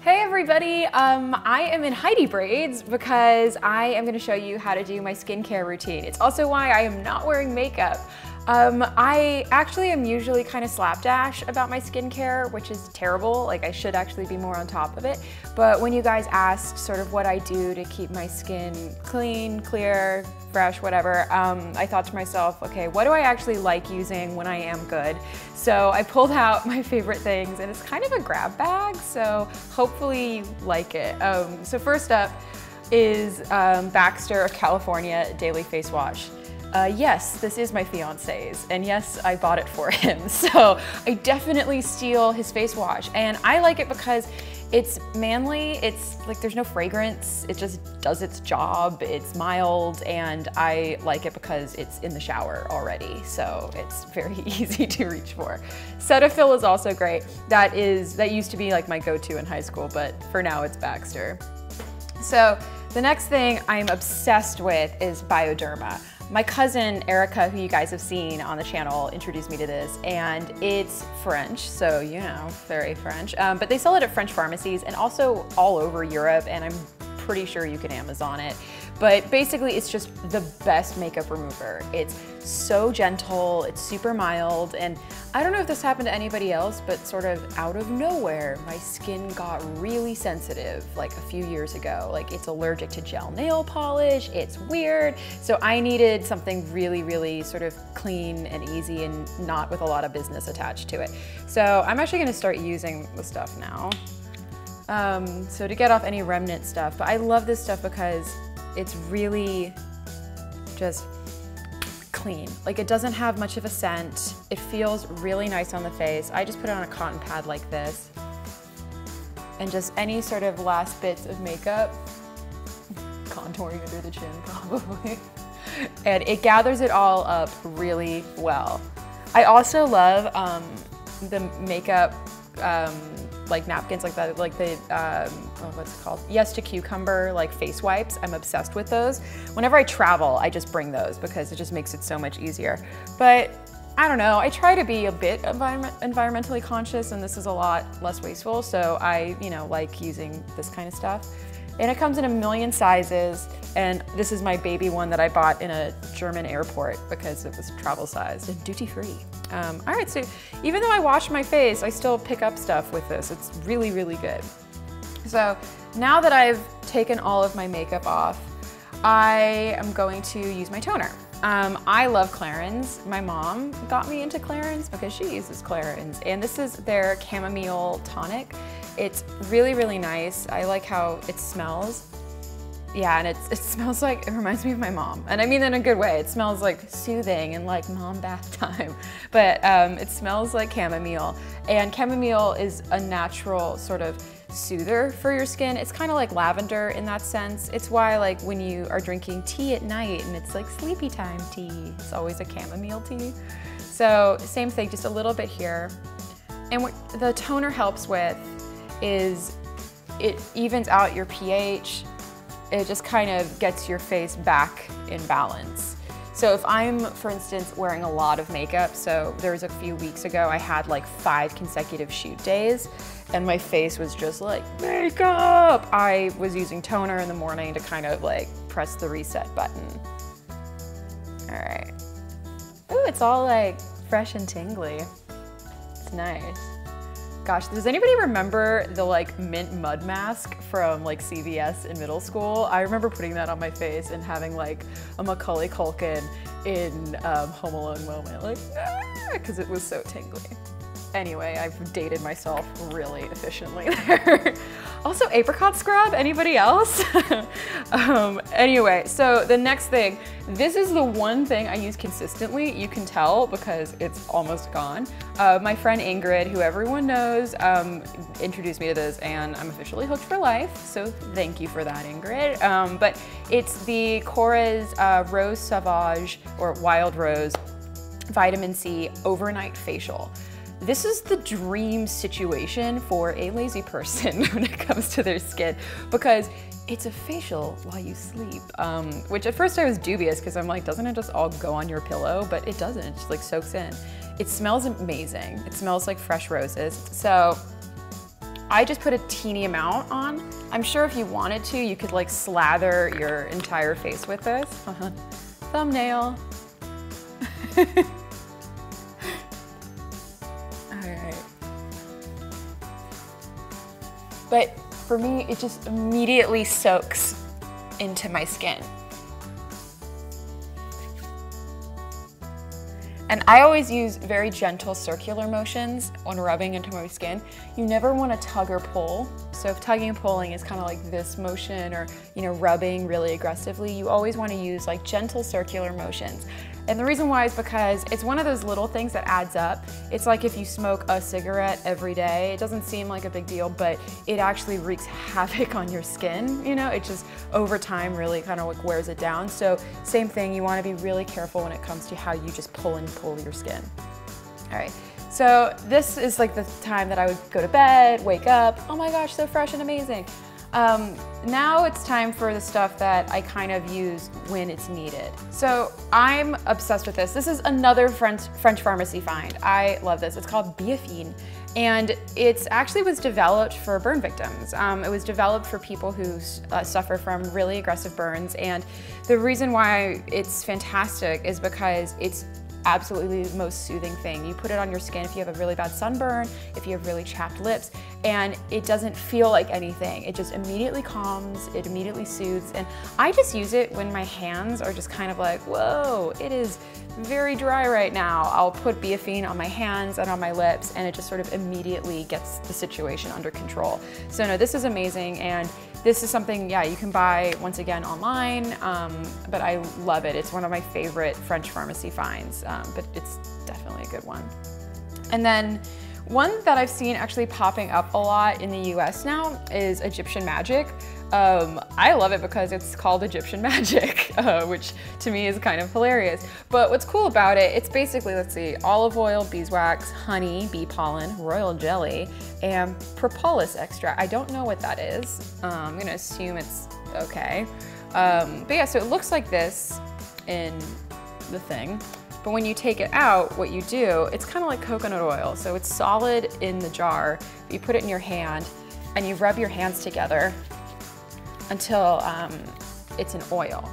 Hey everybody, I am in Heidi braids because I am going to show you how to do my skincare routine. It's also why I am not wearing makeup. I actually am usually kind of slapdash about my skincare, which is terrible. Like, I should actually be more on top of it. But when you guys asked sort of what I do to keep my skin clean, clear, fresh, whatever, I thought to myself, okay, what do I actually like using when I am good? So I pulled out my favorite things, and it's kind of a grab bag, so hopefully you like it. So first up is Baxter of California Daily Face Wash. Yes, this is my fiance's, and yes, I bought it for him. So I definitely steal his face wash, and I like it because it's manly, it's like there's no fragrance, it just does its job, it's mild, and I like it because it's in the shower already, so it's very easy to reach for. Cetaphil is also great. That used to be like my go-to in high school, but for now it's Baxter. So the next thing I'm obsessed with is Bioderma. My cousin Erica, who you guys have seen on the channel, introduced me to this, and it's French, so you know, very French. But they sell it at French pharmacies and also all over Europe, and I'm pretty sure you can Amazon it. But basically, it's just the best makeup remover. It's so gentle, it's super mild, and I don't know if this happened to anybody else, but sort of out of nowhere, my skin got really sensitive like a few years ago. Like, it's allergic to gel nail polish, it's weird. So I needed something really, really sort of clean and easy and not with a lot of business attached to it. So I'm actually gonna start using the stuff now. So to get off any remnant stuff, but I love this stuff because it's really just clean. Like, it doesn't have much of a scent. It feels really nice on the face. I just put it on a cotton pad like this. And just any sort of last bits of makeup, contouring under the chin probably. And it gathers it all up really well. I also love the makeup like napkins like that, like the, what's it called? Yes to Cucumber, like face wipes. I'm obsessed with those. Whenever I travel, I just bring those because it just makes it so much easier. But I don't know, I try to be a bit environmentally conscious, and this is a lot less wasteful, so I, like using this kind of stuff. And it comes in a million sizes, and this is my baby one that I bought in a German airport because it was travel sized and duty free. All right, so even though I wash my face, I still pick up stuff with this. It's really, really good. So now that I've taken all of my makeup off, I am going to use my toner. I love Clarin's. My mom got me into Clarin's because she uses Clarin's, and this is their Chamomile tonic. It's really, really nice. I like how it smells. Yeah, and it smells like, it reminds me of my mom. And I mean in a good way. It smells like soothing and like mom bath time. But it smells like chamomile. And chamomile is a natural sort of soother for your skin. It's kind of like lavender in that sense. It's why, like, when you are drinking tea at night and it's like sleepy time tea, it's always a chamomile tea. So same thing, just a little bit here. And what the toner helps with is it evens out your pH. It just kind of gets your face back in balance. So if I'm, for instance, wearing a lot of makeup, so there was a few weeks ago, I had like 5 consecutive shoot days, and my face was just like, makeup! I was using toner in the morning to kind of like press the reset button. All right. Ooh, it's all like fresh and tingly. It's nice. Gosh, does anybody remember the like mint mud mask from like CVS in middle school? I remember putting that on my face and having like a Macaulay Culkin in Home Alone moment, like, because it was so tingly. Anyway, I've dated myself really efficiently there. Also, apricot scrub, anybody else? Anyway, so the next thing, this is the one thing I use consistently. You can tell because it's almost gone. My friend Ingrid, who everyone knows, introduced me to this, and I'm officially hooked for life, so thank you for that, Ingrid. But it's the Korres Rose Sauvage, or Wild Rose, Vitamin C Overnight Facial. This is the dream situation for a lazy person when it comes to their skin, because it's a facial while you sleep, which at first I was dubious because I'm like, doesn't it just all go on your pillow? But it doesn't, it just like soaks in. It smells amazing. It smells like fresh roses. So I just put a teeny amount on. I'm sure if you wanted to, you could like slather your entire face with this. Thumbnail. All right. But for me, it just immediately soaks into my skin. And I always use very gentle circular motions when rubbing into my skin. You never want to tug or pull. So if tugging and pulling is kind of like this motion, or rubbing really aggressively, you always want to use like gentle circular motions. And the reason why is because it's one of those little things that adds up. It's like if you smoke a cigarette every day, it doesn't seem like a big deal, but it actually wreaks havoc on your skin. It just over time really kind of like wears it down. So same thing, you want to be really careful when it comes to how you just pull and pull your skin. All right, so this is like the time that I would go to bed, wake up, oh my gosh, so fresh and amazing. Now it's time for the stuff that I kind of use when it's needed. So I'm obsessed with this. This is another French pharmacy find. I love this. It's called Bioderma, and it actually was developed for burn victims. It was developed for people who suffer from really aggressive burns, and the reason why it's fantastic is because it's absolutely the most soothing thing. You put it on your skin if you have a really bad sunburn, if you have really chapped lips, and it doesn't feel like anything. It just immediately calms, it immediately soothes, and I just use it when my hands are just kind of like, whoa, it is very dry right now. I'll put Bioderma on my hands and on my lips, and it just sort of immediately gets the situation under control. So no, this is amazing, and this is something, yeah, you can buy once again online, but I love it. It's one of my favorite French pharmacy finds, but it's definitely a good one. And then one that I've seen actually popping up a lot in the US now is Egyptian magic. I love it because it's called Egyptian magic, which to me is kind of hilarious. But what's cool about it, it's basically, let's see, olive oil, beeswax, honey, bee pollen, royal jelly, and propolis extract. I don't know what that is. I'm gonna assume it's okay. But yeah, so it looks like this in the thing. But when you take it out, what you do, it's kind of like coconut oil. So it's solid in the jar. You put it in your hand and you rub your hands together until it's an oil.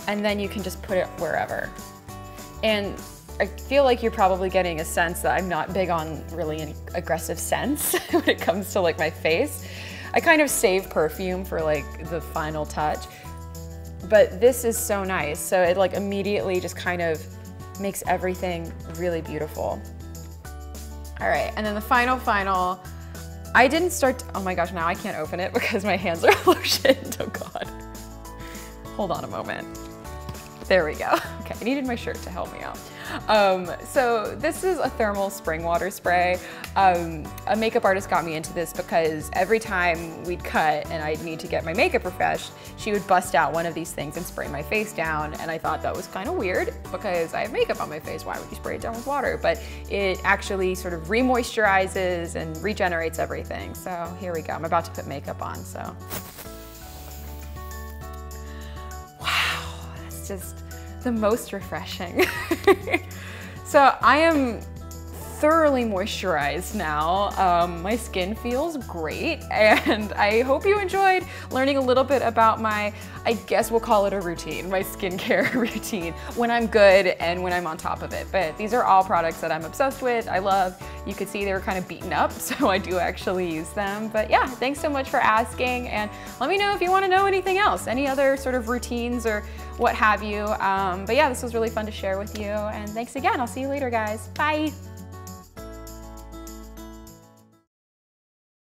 And then you can just put it wherever. And I feel like you're probably getting a sense that I'm not big on really any aggressive scents when it comes to like my face. I kind of save perfume for like the final touch. But this is so nice. So it like immediately just kind of makes everything really beautiful. All right, and then the final, I didn't start, oh my gosh, now I can't open it because my hands are lotioned, oh God. Hold on a moment. There we go. Okay, I needed my shirt to help me out. So this is a thermal spring water spray. A makeup artist got me into this because every time we'd cut and I'd need to get my makeup refreshed, she would bust out one of these things and spray my face down. And I thought that was kind of weird because I have makeup on my face. Why would you spray it down with water? But it actually sort of re-moisturizes and regenerates everything. So here we go. I'm about to put makeup on, so. Just the most refreshing. So I am thoroughly moisturized now. My skin feels great, and I hope you enjoyed learning a little bit about my, I guess we'll call it a routine, my skincare routine, when I'm good and when I'm on top of it. But these are all products that I'm obsessed with, I love. You could see they were kind of beaten up, so I do actually use them. But yeah, thanks so much for asking, and let me know if you want to know anything else, any other sort of routines or what have you. But yeah, this was really fun to share with you, and thanks again. I'll see you later, guys. Bye.